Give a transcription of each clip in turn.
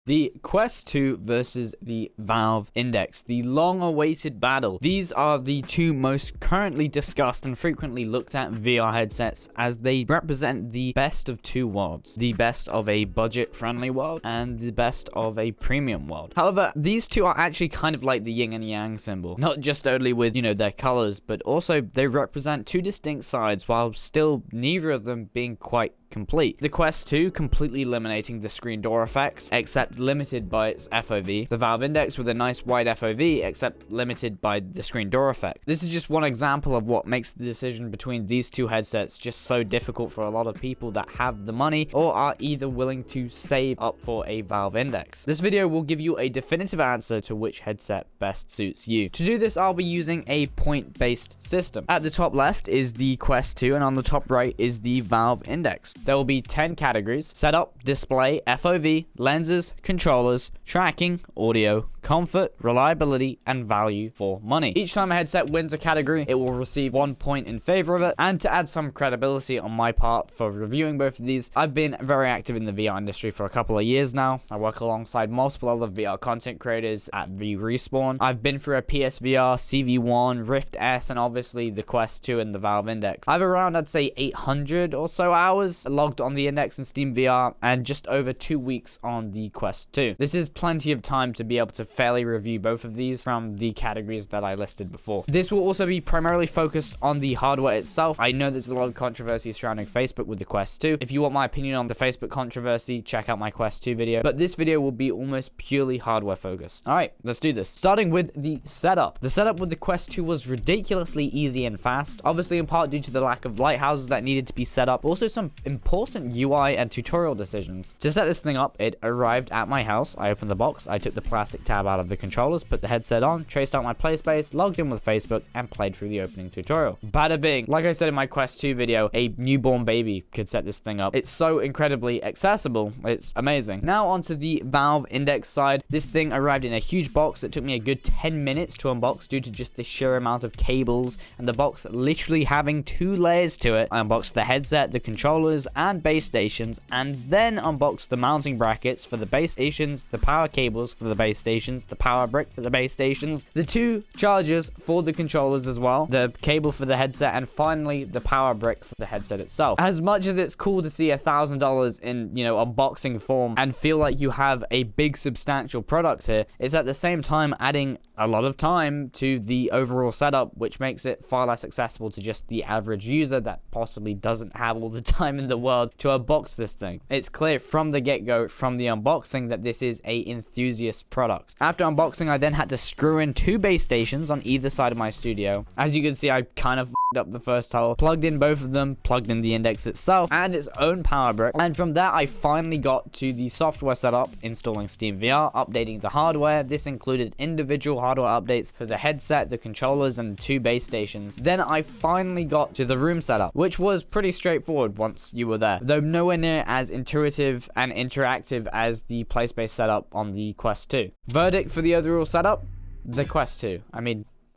The Quest 2 versus the Valve Index, the long-awaited battle. These are the two most currently discussed and frequently looked at VR headsets as they represent the best of two worlds. The best of a budget-friendly world and the best of a premium world. However, these two are actually kind of like the yin and yang symbol. Not just only with, their colors, but also they represent two distinct sides while still neither of them being quite complete. The Quest 2 completely eliminating the screen door effects, except limited by its FOV. The Valve Index with a nice wide FOV, except limited by the screen door effect. This is just one example of what makes the decision between these two headsets just so difficult for a lot of people that have the money or are either willing to save up for a Valve Index. This video will give you a definitive answer to which headset best suits you. To do this, I'll be using a point-based system. At the top left is the Quest 2 and on the top right is the Valve Index. There will be 10 categories: setup, display, FOV, lenses, controllers, tracking, audio, comfort, reliability, and value for money. Each time a headset wins a category, it will receive 1 point in favor of it. And to add some credibility on my part for reviewing both of these, I've been very active in the VR industry for a couple of years now. I work alongside multiple other VR content creators at the Respawn. I've been through a PSVR, CV1, Rift S, and obviously the Quest 2 and the Valve Index. I have around, I'd say, 800 or so hours logged on the Index and Steam VR, and just over 2 weeks on the Quest 2. This is plenty of time to be able to fairly review both of these from the categories that I listed before. This will also be primarily focused on the hardware itself. I know there's a lot of controversy surrounding Facebook with the Quest 2. If you want my opinion on the Facebook controversy, check out my Quest 2 video, but this video will be almost purely hardware focused. Alright, let's do this. Starting with the setup. The setup with the Quest 2 was ridiculously easy and fast, obviously in part due to the lack of lighthouses that needed to be set up, also some important UI and tutorial decisions. To set this thing up, it arrived at my house. I opened the box, I took the plastic tab out of the controllers, put the headset on, traced out my play space, logged in with Facebook, and played through the opening tutorial. Bada bing. Like I said in my Quest 2 video, a newborn baby could set this thing up. It's so incredibly accessible. It's amazing. Now onto the Valve Index side. This thing arrived in a huge box. It took me a good 10 minutes to unbox due to just the sheer amount of cables and the box literally having 2 layers to it. I unboxed the headset, the controllers, and base stations, and then unboxed the mounting brackets for the base stations, the power cables for the base stations, the power brick for the base stations, the 2 chargers for the controllers as well, the cable for the headset, and finally the power brick for the headset itself. As much as it's cool to see $1,000 in, unboxing form and feel like you have a big substantial product here, it's at the same time adding a lot of time to the overall setup, which makes it far less accessible to just the average user that possibly doesn't have all the time in the world to unbox this thing. It's clear from the get-go, from the unboxing, that this is a enthusiast product. After unboxing, I then had to screw in 2 base stations on either side of my studio. As you can see, I kind of up the first hole, plugged in both of them, plugged in the Index itself and its own power brick, and from there I finally got to the software setup, installing Steam VR, updating the hardware. This included individual hardware updates for the headset, the controllers, and 2 base stations. Then I finally got to the room setup, which was pretty straightforward once you were there, though nowhere near as intuitive and interactive as the place-based setup on the Quest 2. Verdict for the overall setup? The Quest 2.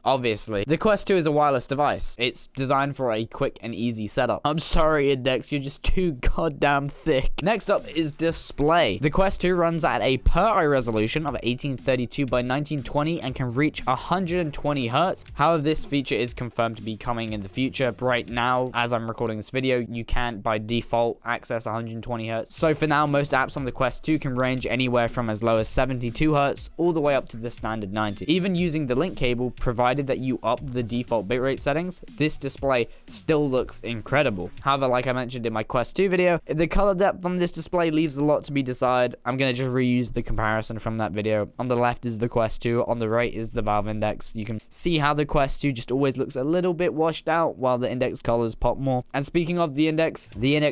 Obviously. The Quest 2 is a wireless device. It's designed for a quick and easy setup. I'm sorry, Index, you're just too goddamn thick. Next up is display. The Quest 2 runs at a per-eye resolution of 1832 by 1920 and can reach 120 Hz. However, this feature is confirmed to be coming in the future. Right now, as I'm recording this video, you can't by default access 120 Hz. So for now, most apps on the Quest 2 can range anywhere from as low as 72 Hz all the way up to the standard 90. Even using the link cable, provided that you up the default bitrate settings, this display still looks incredible. However, like I mentioned in my Quest 2 video, the color depth on this display leaves a lot to be desired. I'm going to just reuse the comparison from that video. On the left is the Quest 2, on the right is the Valve Index. You can see how the Quest 2 just always looks a little bit washed out, while the Index colors pop more. And speaking of the Index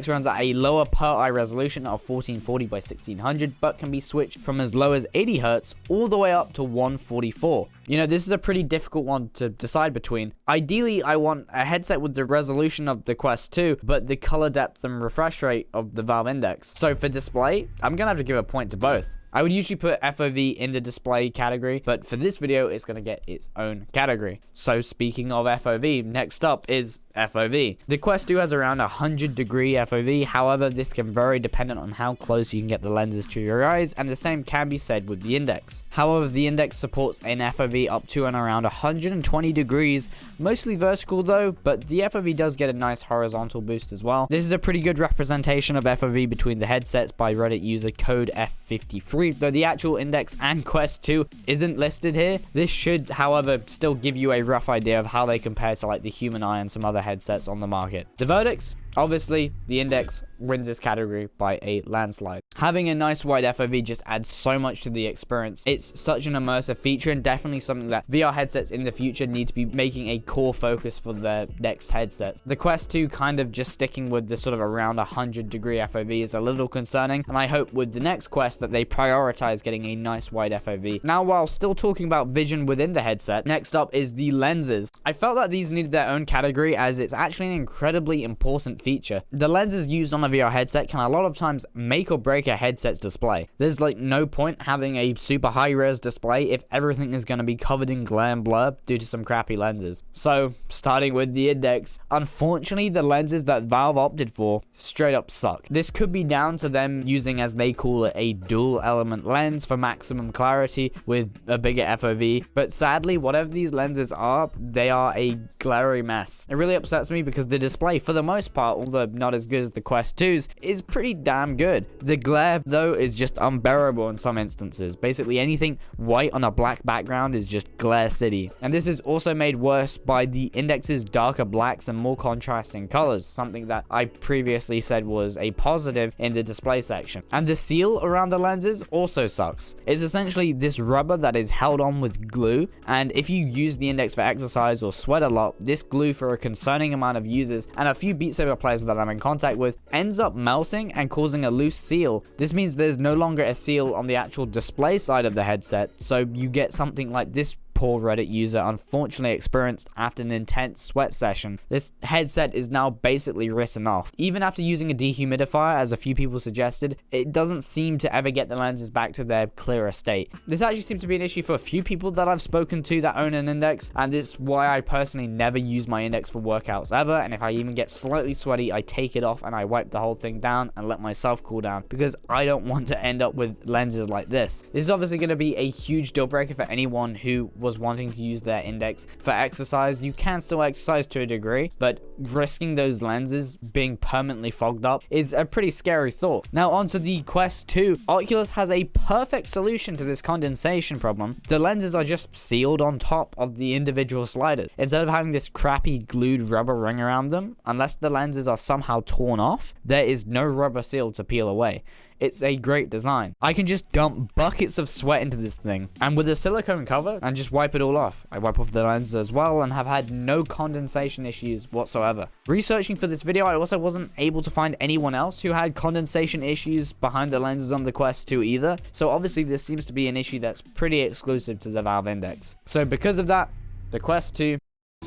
runs at a lower per-eye resolution of 1440 by 1600, but can be switched from as low as 80 Hz all the way up to 144. This is a pretty difficult one to decide between. Ideally, I want a headset with the resolution of the Quest 2, but the color depth and refresh rate of the Valve Index. So for display, I'm gonna have to give a point to both. I would usually put FOV in the display category, but for this video, it's going to get its own category. So speaking of FOV, next up is FOV. The Quest 2 has around 100-degree FOV, however, this can vary dependent on how close you can get the lenses to your eyes, and the same can be said with the Index. However, the Index supports an FOV up to and around 120 degrees, mostly vertical though, but the FOV does get a nice horizontal boost as well. This is a pretty good representation of FOV between the headsets by Reddit user code F53, though the actual Index and Quest 2 isn't listed here. This should, however, still give you a rough idea of how they compare to like the human eye and some other headsets on the market. The verdicts? Obviously, the Index wins this category by a landslide. Having a nice wide FOV just adds so much to the experience. It's such an immersive feature and definitely something that VR headsets in the future need to be making a core focus for their next headsets. The Quest 2 kind of just sticking with the sort of around 100-degree FOV is a little concerning, and I hope with the next Quest that they prioritize getting a nice wide FOV. Now, while still talking about vision within the headset, next up is the lenses. I felt that these needed their own category as it's actually an incredibly important feature. The lenses used on a VR headset can a lot of times make or break a headset's display. There's like no point having a super high-res display if everything is going to be covered in glare and blur due to some crappy lenses. So, starting with the Index, unfortunately the lenses that Valve opted for straight up suck. This could be down to them using, as they call it, a dual element lens for maximum clarity with a bigger FOV, but sadly whatever these lenses are, they are a glary mess. It really upsets me because the display for the most part, although not as good as the Quest 2's, is pretty damn good. The glare though is just unbearable in some instances. Basically anything white on a black background is just glare city. And this is also made worse by the Index's darker blacks and more contrasting colors, something that I previously said was a positive in the display section. And the seal around the lenses also sucks. It's essentially this rubber that is held on with glue, and if you use the Index for exercise or sweat a lot, this glue for a concerning amount of users and a few Beat Saber players that I'm in contact with ends up melting and causing a loose seal. This means there's no longer a seal on the actual display side of the headset, so you get something like this poor Reddit user unfortunately experienced after an intense sweat session. This headset is now basically written off. Even after using a dehumidifier, as a few people suggested, it doesn't seem to ever get the lenses back to their clearer state. This actually seems to be an issue for a few people that I've spoken to that own an Index, and it's why I personally never use my Index for workouts ever, and if I even get slightly sweaty, I take it off and I wipe the whole thing down and let myself cool down, because I don't want to end up with lenses like this. This is obviously going to be a huge deal breaker for anyone who was wanting to use their Index for exercise. You can still exercise to a degree, but risking those lenses being permanently fogged up is a pretty scary thought. Now onto the Quest 2. Oculus has a perfect solution to this condensation problem. The lenses are just sealed on top of the individual sliders. Instead of having this crappy glued rubber ring around them, unless the lenses are somehow torn off, there is no rubber seal to peel away. It's a great design. I can just dump buckets of sweat into this thing, and with a silicone cover, and just wipe it all off. I wipe off the lenses as well, and have had no condensation issues whatsoever. Researching for this video, I also wasn't able to find anyone else who had condensation issues behind the lenses on the Quest 2 either, so obviously this seems to be an issue that's pretty exclusive to the Valve Index. So because of that, the Quest 2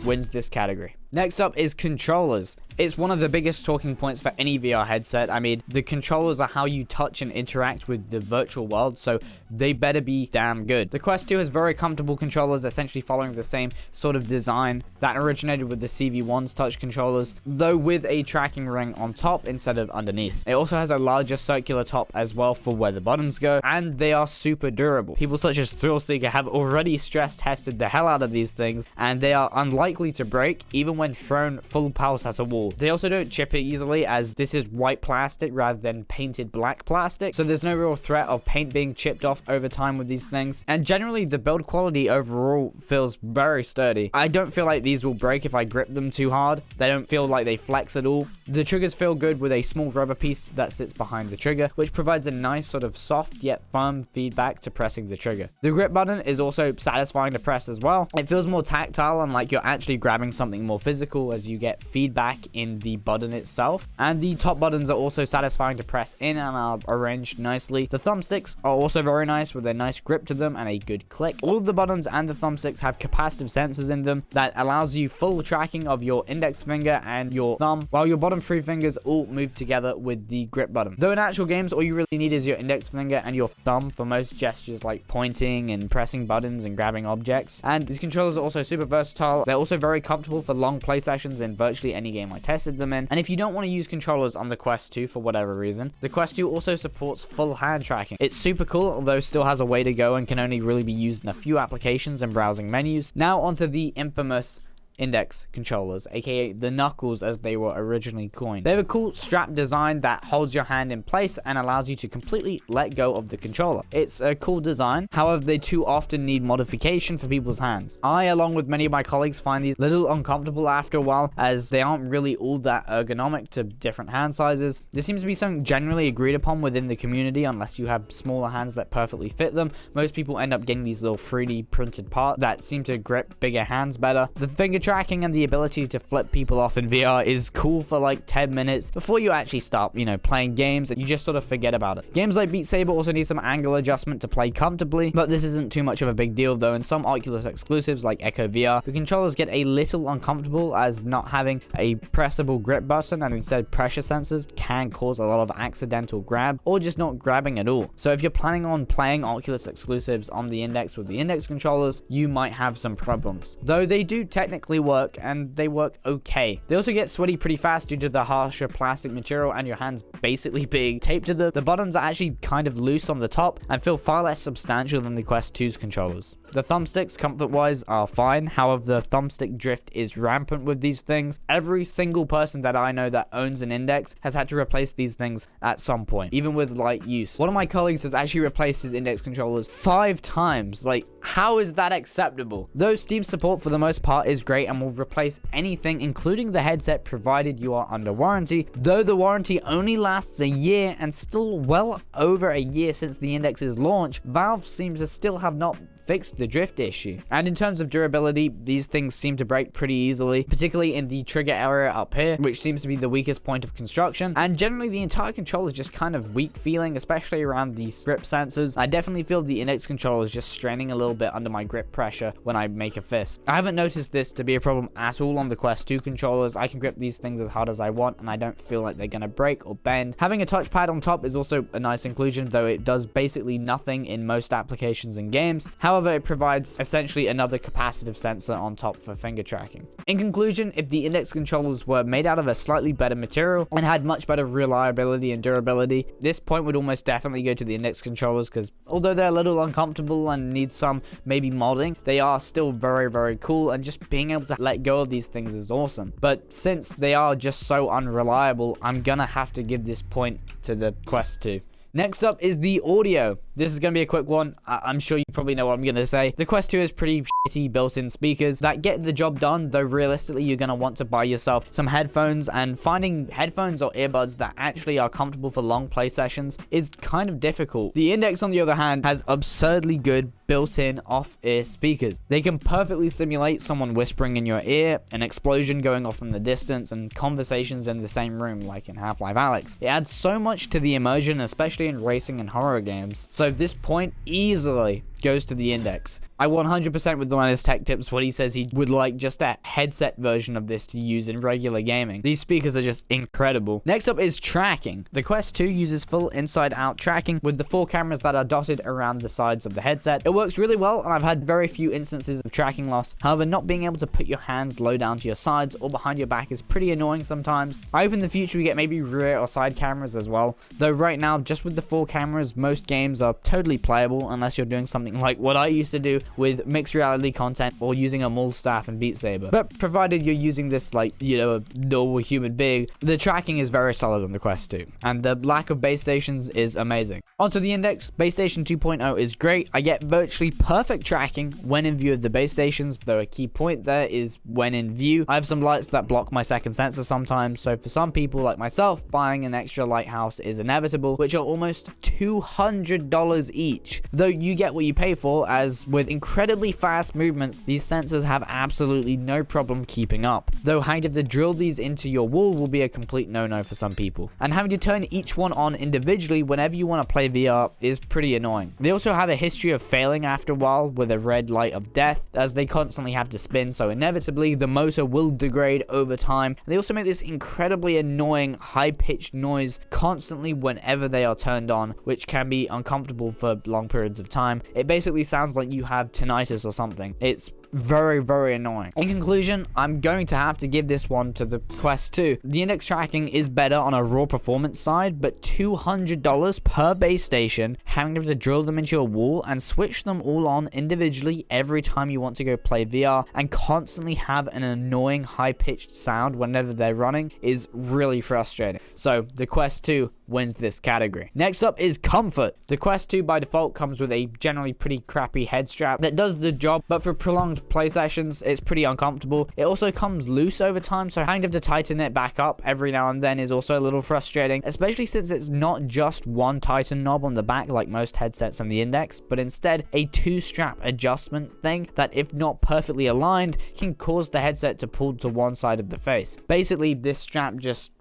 wins this category. Next up is controllers. It's one of the biggest talking points for any VR headset. I mean, the controllers are how you touch and interact with the virtual world, so they better be damn good. The Quest 2 has very comfortable controllers, essentially following the same sort of design that originated with the CV1's touch controllers, though with a tracking ring on top instead of underneath. It also has a larger circular top as well for where the buttons go, and they are super durable. People such as Thrillseeker have already stress tested the hell out of these things, and they are unlikely to break even when thrown full pulse at a wall. They also don't chip it easily, as this is white plastic rather than painted black plastic, so there's no real threat of paint being chipped off over time with these things, and generally the build quality overall feels very sturdy. I don't feel like these will break if I grip them too hard. They don't feel like they flex at all. The triggers feel good with a small rubber piece that sits behind the trigger, which provides a nice sort of soft yet firm feedback to pressing the trigger. The grip button is also satisfying to press as well. It feels more tactile and like you're actually grabbing something more physical as you get feedback in the button itself. And the top buttons are also satisfying to press in and are arranged nicely. The thumbsticks are also very nice with a nice grip to them and a good click. All of the buttons and the thumbsticks have capacitive sensors in them that allows you full tracking of your index finger and your thumb, while your bottom 3 fingers all move together with the grip button. Though in actual games, all you really need is your index finger and your thumb for most gestures like pointing and pressing buttons and grabbing objects. And these controllers are also super versatile. They're also very comfortable for long play sessions in virtually any game I tested them in. And if you don't want to use controllers on the Quest 2 for whatever reason, the Quest 2 also supports full hand tracking. It's super cool, although still has a way to go and can only really be used in a few applications and browsing menus. Now onto the infamous index controllers, aka the knuckles as they were originally coined. They have a cool strap design that holds your hand in place and allows you to completely let go of the controller. It's a cool design, however they too often need modification for people's hands. I, along with many of my colleagues, find these a little uncomfortable after a while as they aren't really all that ergonomic to different hand sizes. This seems to be something generally agreed upon within the community unless you have smaller hands that perfectly fit them. Most people end up getting these little 3D printed parts that seem to grip bigger hands better. The finger tracking and the ability to flip people off in VR is cool for like 10 minutes before you actually start, playing games and you just sort of forget about it. Games like Beat Saber also need some angle adjustment to play comfortably, but this isn't too much of a big deal though. In some Oculus exclusives like Echo VR, the controllers get a little uncomfortable as not having a pressable grip button and instead pressure sensors can cause a lot of accidental grab or just not grabbing at all. So if you're planning on playing Oculus exclusives on the Index with the Index controllers, you might have some problems. Though they do technically work and they work okay. They also get sweaty pretty fast due to the harsher plastic material and your hands basically being taped to them. The buttons are actually kind of loose on the top and feel far less substantial than the Quest 2's controllers. The thumbsticks, comfort-wise, are fine. However, the thumbstick drift is rampant with these things. Every single person that I know that owns an Index has had to replace these things at some point, even with light use. One of my colleagues has actually replaced his Index controllers 5 times. Like, how is that acceptable? Though Steam support for the most part is great and will replace anything, including the headset, provided you are under warranty. Though the warranty only lasts a year and still well over a year since the Index's launch, Valve seems to still have not fixed the drift issue. And in terms of durability, these things seem to break pretty easily, particularly in the trigger area up here, which seems to be the weakest point of construction. And generally the entire controller is just kind of weak feeling, especially around the grip sensors. I definitely feel the Index controller is just straining a little bit under my grip pressure when I make a fist. I haven't noticed this to be a problem at all on the Quest 2 controllers. I can grip these things as hard as I want and I don't feel like they're gonna break or bend. Having a touchpad on top is also a nice inclusion, though it does basically nothing in most applications and games. However, it provides essentially another capacitive sensor on top for finger tracking. In conclusion, if the Index controllers were made out of a slightly better material and had much better reliability and durability, this point would almost definitely go to the Index controllers, because although they're a little uncomfortable and need some maybe modding, they are still very, very cool, and just being able to let go of these things is awesome. But since they are just so unreliable, I'm gonna have to give this point to the Quest 2. Next up is the audio. This is going to be a quick one. I'm sure you probably know what I'm going to say. The Quest 2 has pretty shitty built-in speakers that get the job done, though realistically you're going to want to buy yourself some headphones, and finding headphones or earbuds that actually are comfortable for long play sessions is kind of difficult. The Index, on the other hand, has absurdly good built-in off-ear speakers. They can perfectly simulate someone whispering in your ear, an explosion going off in the distance, and conversations in the same room like in Half-Life Alyx. It adds so much to the immersion, especially in racing and horror games. So this point easily goes to the Index. I 100% with Linus Tech Tips what he says he would like just a headset version of this to use in regular gaming. These speakers are just incredible. Next up is tracking. The Quest 2 uses full inside-out tracking with the 4 cameras that are dotted around the sides of the headset. It works really well, and I've had very few instances of tracking loss. However, not being able to put your hands low down to your sides or behind your back is pretty annoying sometimes. I hope in the future we get maybe rear or side cameras as well. Though right now, just with the 4 cameras, most games are totally playable unless you're doing something like what I used to do with mixed reality content or using a mull staff and Beat Saber. But provided you're using this like, a normal human being, the tracking is very solid on the Quest 2. And the lack of base stations is amazing. Onto the Index, base station 2.0 is great. I get virtually perfect tracking when in view of the base stations, though a key point there is when in view. I have some lights that block my second sensor sometimes, so for some people like myself, buying an extra lighthouse is inevitable, which are almost $200 each. Though you get what you pay for, as with incredibly fast movements, these sensors have absolutely no problem keeping up. Though having to drill these into your wall will be a complete no-no for some people. And having to turn each one on individually whenever you want to play VR is pretty annoying. They also have a history of failing after a while with a red light of death, as they constantly have to spin, so inevitably the motor will degrade over time. And they also make this incredibly annoying high-pitched noise constantly whenever they are turned on, which can be uncomfortable for long periods of time. It basically sounds like you have tinnitus or something. It's very, very annoying. In conclusion, I'm going to have to give this one to the Quest 2. The index tracking is better on a raw performance side, but $200 per base station, having to drill them into your wall and switch them all on individually every time you want to go play VR, and constantly have an annoying high-pitched sound whenever they're running, is really frustrating. So the Quest 2 wins this category. Next up is comfort. The Quest 2 by default comes with a generally pretty crappy head strap that does the job, but for prolonged play sessions it's pretty uncomfortable. It also comes loose over time, so having to tighten it back up every now and then is also a little frustrating, especially since it's not just one tighten knob on the back like most headsets on the Index, but instead a two-strap adjustment thing that, if not perfectly aligned, can cause the headset to pull to one side of the face. Basically, this strap just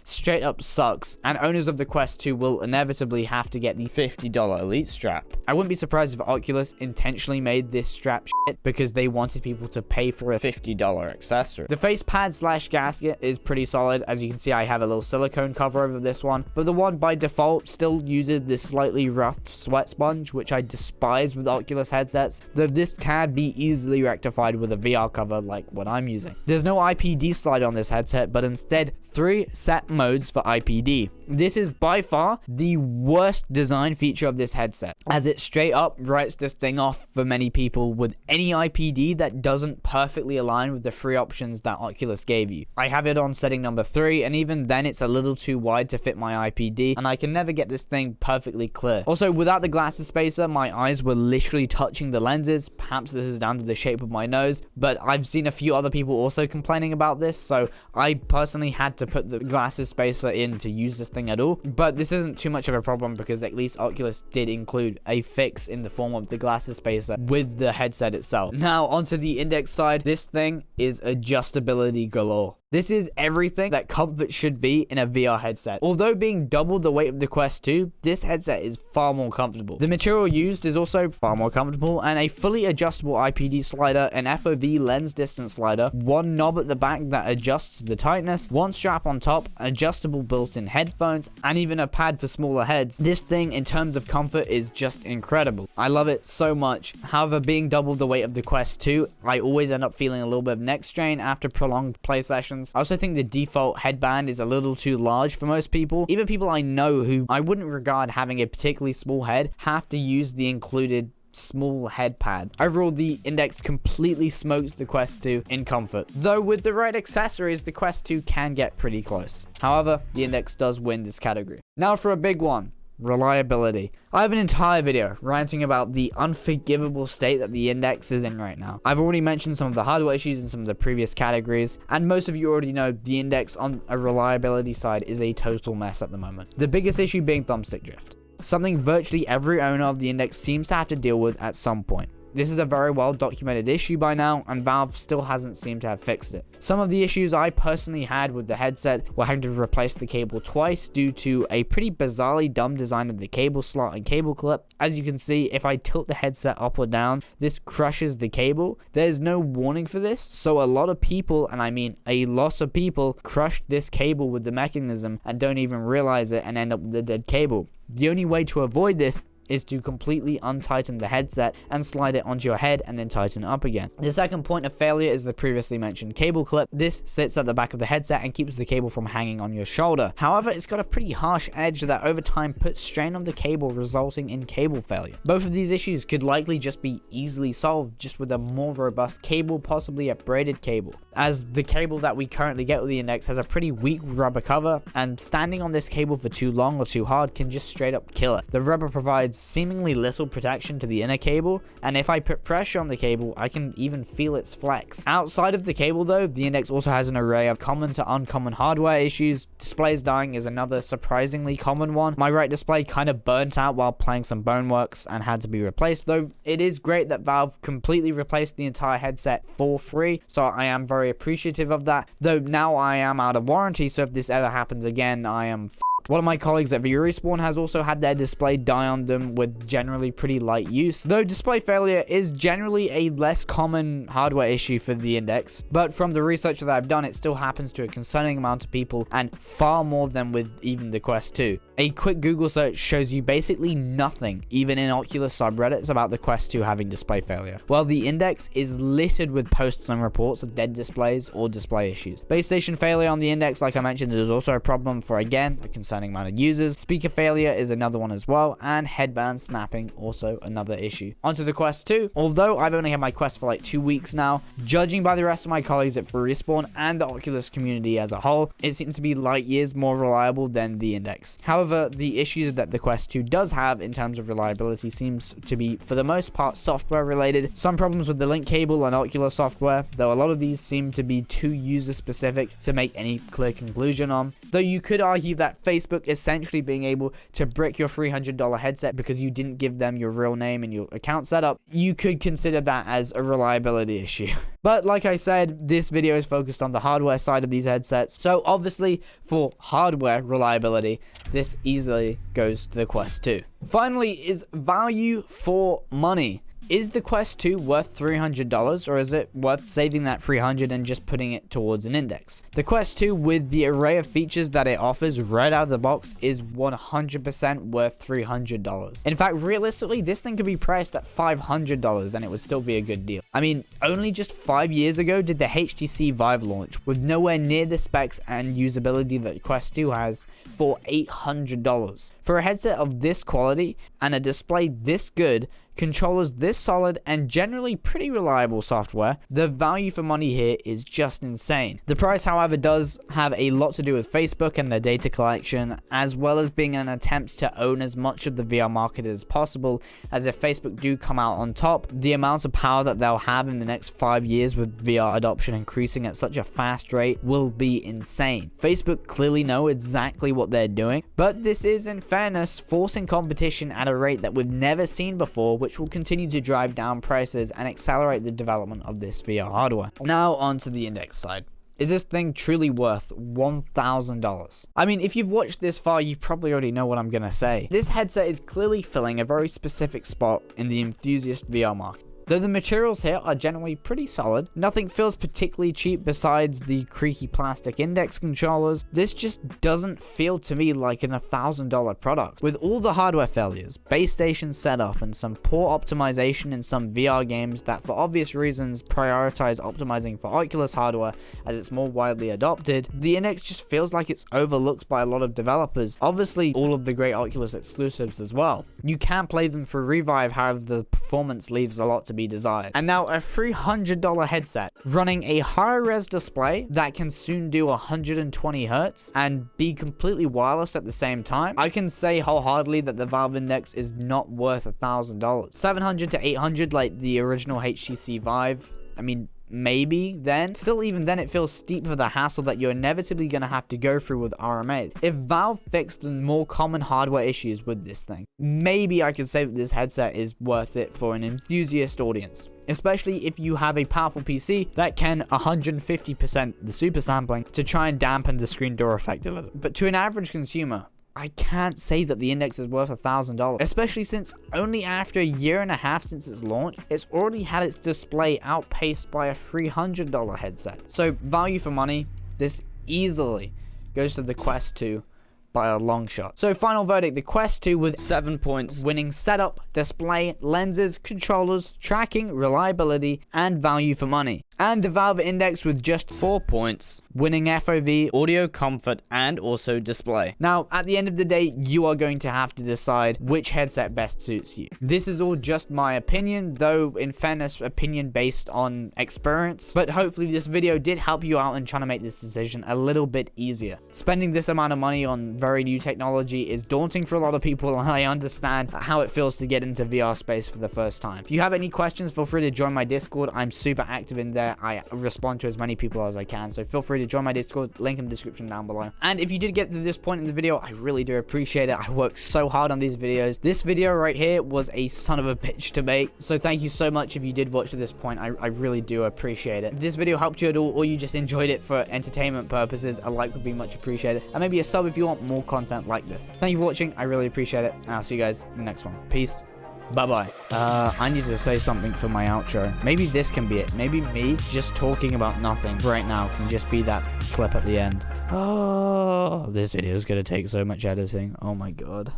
straight up sucks, and owners of the Quest 2 will inevitably have to get the $50 Elite strap. I wouldn't be surprised if Oculus intentionally made this strap shit because they wanted people to pay for a $50 accessory. The face pad slash gasket is pretty solid. As you can see, I have a little silicone cover over this one, but the one by default still uses this slightly rough sweat sponge, which I despise with Oculus headsets, though this can be easily rectified with a VR cover like what I'm using. There's no IPD slide on this headset, but instead 3 set modes for IPD. This is by far the worst design feature of this headset, as it straight up writes this thing off for many people with any IPD that doesn't perfectly align with the 3 options that Oculus gave you. I have it on setting number 3, and even then it's a little too wide to fit my IPD, and I can never get this thing perfectly clear. Also, without the glasses spacer, my eyes were literally touching the lenses. Perhaps this is down to the shape of my nose, but I've seen a few other people also complaining about this, so I personally had to put the glasses spacer in to use this thing at all. But this isn't too much of a problem because at least Oculus did include a fix in the form of the glasses spacer with the headset itself. Now onto the Index side, this thing is adjustability galore. This is everything that comfort should be in a VR headset. Although being double the weight of the Quest 2, this headset is far more comfortable. The material used is also far more comfortable, and a fully adjustable IPD slider, an FOV lens distance slider, one knob at the back that adjusts the tightness, one strap on top, adjustable built-in headphones, and even a pad for smaller heads. This thing in terms of comfort is just incredible. I love it so much. However, being double the weight of the Quest 2, I always end up feeling a little bit of neck strain after prolonged play sessions. I also think the default headband is a little too large for most people. Even people I know who I wouldn't regard having a particularly small head have to use the included small head pad. Overall, the Index completely smokes the Quest 2 in comfort, though with the right accessories, the Quest 2 can get pretty close. However, the Index does win this category. Now for a big one. Reliability. I have an entire video ranting about the unforgivable state that the Index is in right now. I've already mentioned some of the hardware issues in some of the previous categories, and most of you already know the Index on a reliability side is a total mess at the moment. The biggest issue being thumbstick drift, something virtually every owner of the Index seems to have to deal with at some point. This is a very well documented issue by now, and Valve still hasn't seemed to have fixed it. Some of the issues I personally had with the headset were having to replace the cable twice due to a pretty bizarrely dumb design of the cable slot and cable clip. As you can see, if I tilt the headset up or down, this crushes the cable. There's no warning for this, so a lot of people, and I mean a lot of people, crushed this cable with the mechanism and don't even realize it and end up with a dead cable. The only way to avoid this is to completely untighten the headset and slide it onto your head and then tighten it up again. The second point of failure is the previously mentioned cable clip. This sits at the back of the headset and keeps the cable from hanging on your shoulder. However, it's got a pretty harsh edge that over time puts strain on the cable, resulting in cable failure. Both of these issues could likely just be easily solved just with a more robust cable, possibly a braided cable, as the cable that we currently get with the Index has a pretty weak rubber cover, and standing on this cable for too long or too hard can just straight up kill it. The rubber provides provides seemingly little protection to the inner cable, and if I put pressure on the cable, I can even feel its flex. Outside of the cable though, the Index also has an array of common to uncommon hardware issues. Displays dying is another surprisingly common one. My right display kind of burnt out while playing some Boneworks and had to be replaced, though it is great that Valve completely replaced the entire headset for free, so I am very appreciative of that, though now I am out of warranty, so if this ever happens again, I am One of my colleagues at Respawn has also had their display die on them with generally pretty light use, though display failure is generally a less common hardware issue for the Index, but from the research that I've done, it still happens to a concerning amount of people, and far more than with even the Quest 2. A quick Google search shows you basically nothing, even in Oculus subreddits, about the Quest 2 having display failure, while the Index is littered with posts and reports of dead displays or display issues. Base station failure on the Index, like I mentioned, is also a problem for, again, a concerning amount of users. Speaker failure is another one as well, and headband snapping, also another issue. Onto the Quest 2. Although I've only had my Quest for like 2 weeks now, judging by the rest of my colleagues at Respawn and the Oculus community as a whole, it seems to be light years more reliable than the Index. However, the issues that the Quest 2 does have in terms of reliability seems to be, for the most part, software related. Some problems with the link cable and Oculus software, though a lot of these seem to be too user specific to make any clear conclusion on. Though you could argue that Facebook essentially being able to brick your $300 headset because you didn't give them your real name and your account setup, you could consider that as a reliability issue. But like I said, this video is focused on the hardware side of these headsets, so obviously for hardware reliability, this easily goes to the Quest 2. Finally, is value for money. Is the Quest 2 worth $300, or is it worth saving that $300 and just putting it towards an Index? The Quest 2, with the array of features that it offers right out of the box, is 100% worth $300. In fact, realistically, this thing could be priced at $500 and it would still be a good deal. I mean, only just 5 years ago did the HTC Vive launch, with nowhere near the specs and usability that Quest 2 has, for $800. For a headset of this quality and a display this good, controllers this solid, and generally pretty reliable software, the value for money here is just insane. The price, however, does have a lot to do with Facebook and their data collection, as well as being an attempt to own as much of the VR market as possible, as if Facebook do come out on top, the amount of power that they'll have in the next 5 years with VR adoption increasing at such a fast rate will be insane. Facebook clearly know exactly what they're doing, but this is, in fairness, forcing competition at a rate that we've never seen before, which will continue to drive down prices and accelerate the development of this VR hardware. Now onto the Index side. Is this thing truly worth $1,000? I mean, if you've watched this far, you probably already know what I'm gonna say. This headset is clearly filling a very specific spot in the enthusiast VR market. Though the materials here are generally pretty solid, nothing feels particularly cheap besides the creaky plastic Index controllers. This just doesn't feel to me like an $1,000 product. With all the hardware failures, base station setup, and some poor optimization in some VR games that for obvious reasons prioritize optimizing for Oculus hardware as it's more widely adopted, the Index just feels like it's overlooked by a lot of developers. Obviously, all of the great Oculus exclusives as well. You can play them for Revive, however the performance leaves a lot to be desired. And now a $300 headset running a higher res display that can soon do 120 Hz and be completely wireless at the same time, I can say wholeheartedly that the Valve Index is not worth $1,000. $700 to $800 like the original HTC Vive, I mean, maybe then. Still, even then, it feels steep for the hassle that you're inevitably going to have to go through with RMA. If Valve fixed the more common hardware issues with this thing, maybe I could say that this headset is worth it for an enthusiast audience. Especially if you have a powerful PC that can 150% the super sampling to try and dampen the screen door effect a little. But to an average consumer, I can't say that the Index is worth $1,000, especially since only after a year and a half since its launch, it's already had its display outpaced by a $300 headset. So value for money, this easily goes to the Quest 2 by a long shot. So final verdict, the Quest 2 with 7 points, winning setup, display, lenses, controllers, tracking, reliability, and value for money. And the Valve Index with just 4 points, winning FOV, audio comfort, and also display. Now, at the end of the day, you are going to have to decide which headset best suits you. This is all just my opinion, though in fairness, opinion based on experience. But hopefully this video did help you out in trying to make this decision a little bit easier. Spending this amount of money on very new technology is daunting for a lot of people, and I understand how it feels to get into VR space for the first time. If you have any questions, feel free to join my Discord. I'm super active in there. I respond to as many people as I can, so feel free to join my Discord, link in the description down below. And if you did get to this point in the video, I really do appreciate it. I work so hard on these videos. This video right here was a son of a bitch to make, so thank you so much if you did watch to this point. I really do appreciate it. If this video helped you at all, or you just enjoyed it for entertainment purposes, a like would be much appreciated, and maybe a sub if you want more content like this. Thank you for watching. I really appreciate it, and I'll see you guys in the next one. Peace. Bye-bye. I need to say something for my outro. Maybe this can be it. Maybe me just talking about nothing right now can just be that clip at the end. Oh, this video is going to take so much editing. Oh my god.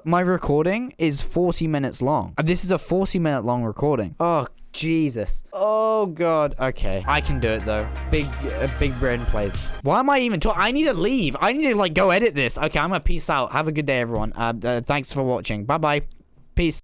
My recording is 40 minutes long. This is a 40-minute long recording. Oh, Jesus. Oh god. Okay, I can do it though. Big brain plays. Why am I even talking? I need to leave. I need to like go edit this. Okay, I'm gonna peace out. Have a good day, everyone. Thanks for watching. Bye bye. Peace.